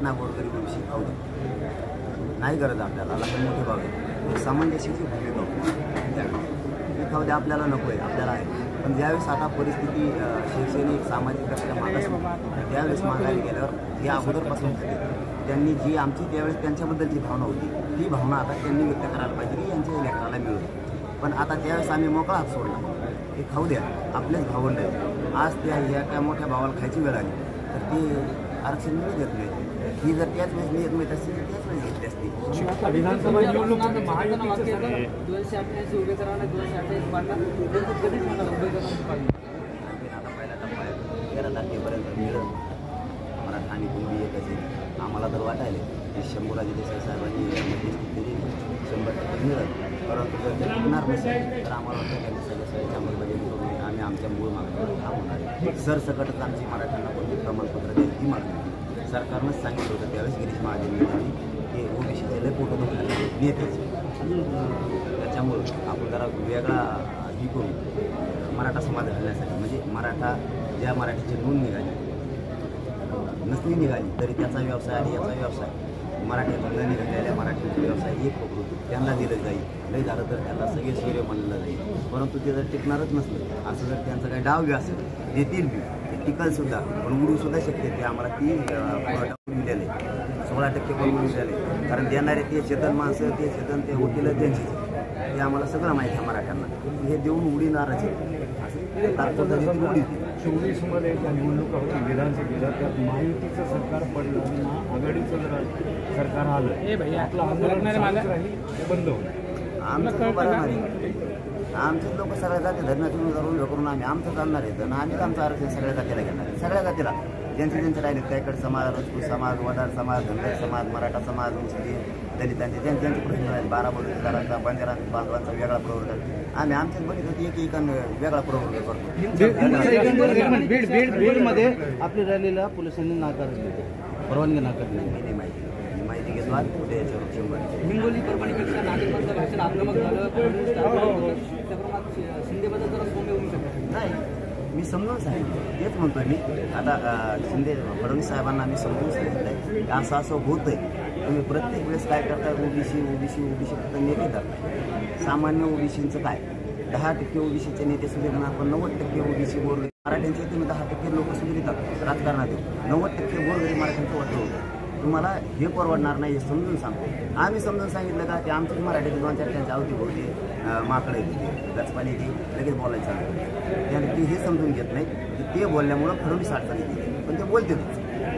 ना गोरगरीब ओबीसी खाऊ दे, नाही गरज आपल्याला. लहान मोठे भाव आहे, सामंजस्याची भूमिका हे खाऊ दे, आपल्याला नको आहे, आपल्याला आहे. पण ज्यावेळेस आता परिस्थिती शैक्षणिक सामाजिकदृष्ट्या मागास त्यावेळेस मागायला गेल्यावर हे अगोदरपासून होते, त्यांनी जी आमची त्यावेळेस त्यांच्याबद्दलची भावना होती ती भावना आता त्यांनी व्यक्त करायला पाहिजे की यांच्या लेकराला मिळेल. पण आता त्यावेळेस आम्ही मोकळा हात सोडला, ते खाऊ द्या, आपलेच भावंड आहे. आज त्या काय मोठ्या भावाला खायची वेळ आली तर ते आरक्षण मिळू देत नाही. ही जर त्याच वेळेस मिळत मिळत असतील तर त्याच वेळेस घेतली असते. विधानसभा निवडणूक पहिला टप्पा आहे, 13 तारखेपर्यंत मिळेल. मराठा आणि कुणबी एकच आहे. आम्हाला तर वाटायला की शंभूराजे देसाई साहेबांनी मध्यस्थी केली 100% मिळेल. परंतु जर ते मिळणार नसेल तर आम्हाला वाटतं त्यांनी सगळ्या अंमलबजावणी करून आम्ही आमच्या मूळ मागणीवर थांबणार आहे. सरसकटच आमची मराठ्यांना कोणते प्रमाणपत्र द्यायची ही मागणी सरकारनंच सांगितलं होतं. त्यावेळेस गिरीश महाजन हे ओबीसीचे लय फोटो नेतेच. त्याच्यामुळं आपण जरा वेगळा ही करू मराठा समाज घालण्यासाठी, म्हणजे मराठा ज्या मराठीची नोंद निघाली नसली निघाली तरी त्याचा व्यवसाय आणि याचा व्यवसाय मराठीतून न निघालेल्या मराठीचा व्यवसाय एक पकडू त्यांना दिलं जाईल. लय झालं तर त्यांना सगळे सूर्य मानलं जाईल. परंतु ते जर टिकणारच नसलं, असं जर त्यांचं काही डाव बी असेल देतील बी, ते टिकलसुद्धा पण उडूसुद्धा शक्य ते आम्हाला ती दिलेलं आहे. 16% पण उडून दिलेले, कारण देणारे ते चेतन माणसं, ते चेतन ते वकील त्यांचीच, हे आम्हाला सगळं माहिती आहे मराठ्यांना. हे देऊन उडीणारच आहे. उडी 24 मध्ये ज्या निवडणुका होती विधानसभेला त्यात महायुतीचं सरकार पडलं आणि महाआघाडीचं जर सरकार आलं आपलं आंदोलन राहील ते बंद होईल. आमचेच लोक सगळ्या जाती धर्मातून उभं करून आमचं चालणार आहे. तर आम्हीच आमचं आरक्षण सगळ्या जातीला घेणार आहे. सगळ्या जातीला ज्यांचे राहिले कैकड समाज, राजपूत समाज, वडार समाज, धनगर समाज, मराठा समाज, मुस्लिम, दलितांचे त्यांचे प्रश्न राहिले. 12 बलुतेदारांचा, बंजारांचा, बांधवांचा वेगळा प्रवर्ग आम्ही आमच्याच बघित होती एक वेगळा प्रवर्ग करतो. बीडमध्ये आपली रॅलीला पोलिसांनी नाकारली, परवानगी नाकारली. नाही माहिती घेतो आज उद्या याच्यावर 100. हिंगोली परभणीपेक्षा नागरिकांचं भाषण आक्रमक झालं, शिंदेबद्दल जरा सौम्य होऊ शकतं. नाही, मी समजून सांगितलं, तेच म्हणतोय मी. आता शिंदे फडणवीस साहेबांना मी समजून सांगितलं आहे की असं होतं आहे. तुम्ही प्रत्येक वेळेस काय करताय, ओबीसी फक्त नेते करताय. सामान्य ओबीसींचं काय, 10% ओबीसीचे नेते सुधारणार, पण 90% ओबीसी गोरगरीब मराठ्यांचे तुम्ही 10% लोक सुधारितात राजकारणात. 90% गोरगरीब मराठ्यांचं वाटलं होतं. तुम्हाला हे परवडणार नाही हे समजून सांगतो. आम्ही समजून सांगितलं का ते आमचीच मराठीचे 2-4 त्यांच्या अवधी होते, माकडे होते, गचपाली ती लगेच बोलायचं चालतं. त्याने ते हे समजून घेत नाही की ते बोलल्यामुळं फडणवीस अडचणी दिली, पण ते बोलतेच.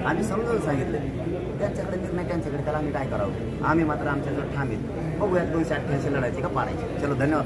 आम्ही समजून सांगितलं त्यांच्याकडे निर्णय त्यांच्याकडे, त्याला आम्ही काय करावं. आम्ही मात्र आमच्याकडे ठाम येतो. बघूयात 288 लढायची का पाडायची. चलो, धन्यवाद.